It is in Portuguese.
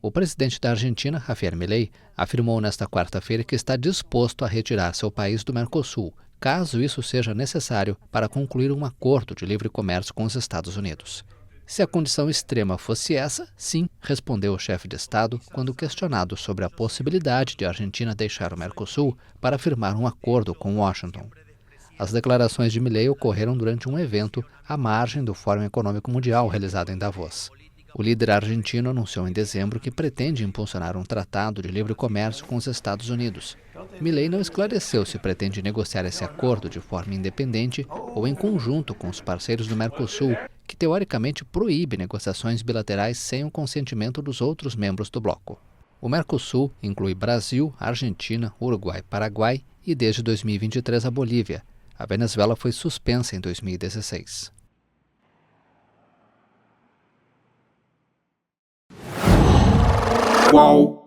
O presidente da Argentina, Javier Milei, afirmou nesta quarta-feira que está disposto a retirar seu país do Mercosul, caso isso seja necessário para concluir um acordo de livre comércio com os Estados Unidos. Se a condição extrema fosse essa, sim, respondeu o chefe de Estado quando questionado sobre a possibilidade de a Argentina deixar o Mercosul para firmar um acordo com Washington. As declarações de Milei ocorreram durante um evento à margem do Fórum Econômico Mundial realizado em Davos. O líder argentino anunciou em dezembro que pretende impulsionar um tratado de livre comércio com os Estados Unidos. Milei não esclareceu se pretende negociar esse acordo de forma independente ou em conjunto com os parceiros do Mercosul, que teoricamente proíbe negociações bilaterais sem o consentimento dos outros membros do bloco. O Mercosul inclui Brasil, Argentina, Uruguai, Paraguai e desde 2023 a Bolívia. A Venezuela foi suspensa em 2016. Qual?